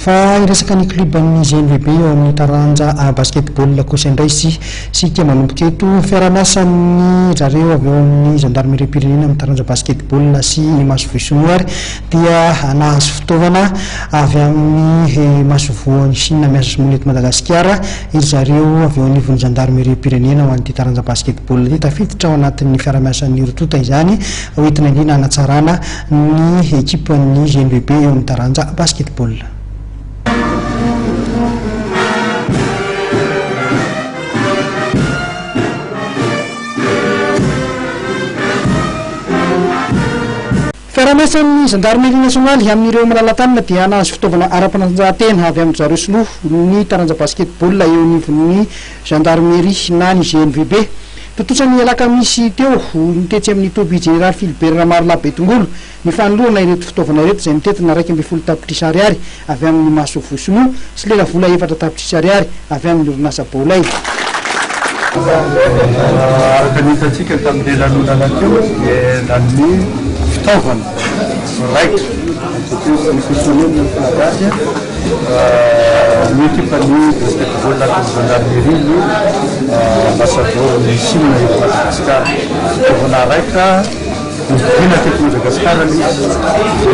fa iresaka ny club amin'ny GNVB eo amin'ny taranja basketball kosa indray sika manomboka eto fiara-miasa ny zareo avy eo amin'ny gendarmerie pirenena amin'ny taranja basketball sy masovosonoary dia nahazo fitaovana avy amin'ny masovoan'ny Chine miasa Somonety Madagasikara iry zareo avy eo anivon'ny gendarmerie pirenena ho an'ity taranja basketball ity tafiditra ao anatin'ny fiara-miasan'ny rotota izany hoentina indrindra hanatsarana ny ekipan'ny GNVB eo amin'ny taranja basketball. Fiara-miasan'ny gendarmerie nasionaly amin'ireo malala-tanana dia nahazo fitaovana ara-panatanjahantena avy amin'ny zareo sinoa ny taranja basketball eo anivon'ny gendarmerie na ny GNVB. Tototsany alakamisy teo nitetsy amin'ny toby général Philibert Ramarla Betongolo ny fanoloana ireto fitaovana ireto izay mitetina 2.0 tapitrisa ariary avy amin'ny Masovo Sinoa sy lela vola 4 tapitrisa ariary avy amin'ny orinasa Baolay. Araka ny hitatsika tamin'ny lanonana teo dia ny fitaovana raitra ny fisian'ny filagazy ny ekipan'ny basketball amin'ny gendarmerie no ambassadeur ny Chine eto Madagasikara. Fitaovana raitra nidina teto Madagasikara izay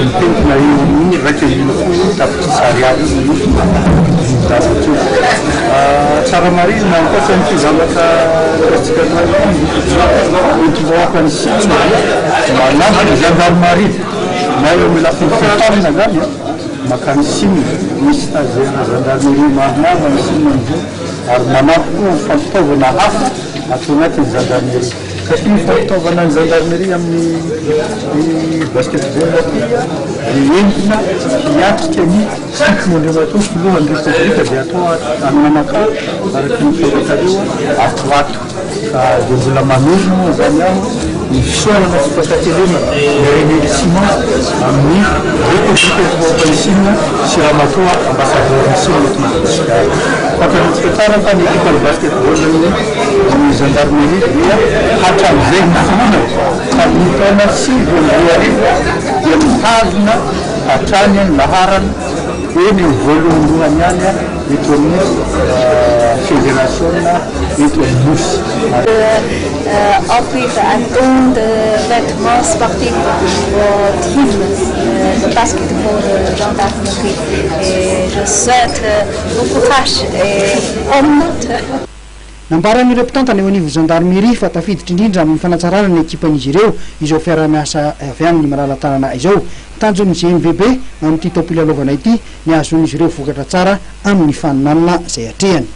mitentina eo amin'ny 2.0 tapitrisa ariary tsara marina ankoatra ny fizavatra tsika oentim-bahoaka ny Chine manampy ny gendarmerie na eo amin'ny lafiny fitamina zany makany Chine misy stagiaire gendarmerie maromaro any Chine amizao ary manampy koa fampitaovana hafa atao anatin'ny gendarmerie satria ny fampitaovana ny gendarmerie amin'ny basketball entina hiatrika ny cycle-ndreo atao filohan'ny repoblika dia atao ananaka araky ny fatatareo atoato ka dia mbola manorina zany aho ny fisoarana fipatantelena remerciement amin'ny repoblika eto Chine sy Ramatoa ambassadeur ny Chine eto Madagasikara. Fatanitsika tsara fa ny ekipa ny basketball ny gendarmerie dia hatramin'izay mifonana tamin'ny taona 2010 dia mitazona hatrany ny laharana eny voalohany ihany eto amin'ny fédération eto amin'ny Mosy. Offrir un don de vêtements sportifs au team de basketball gendarmerie et je souhaite bon courage et bonne note. Nambaran'ireo mpitantana eo anivon'ny gendarmerie fa tafiditra indrindra amin'ny fanatsarana ny ekipan'izy ireo izao fiara-miasa avy amin'ny malala-tanana izao. Tanjon'ny GNVB amin'ity tompilalaovana ity ny azon'izy ireo vokatra tsara amin'ny faninanana izay hatrehany.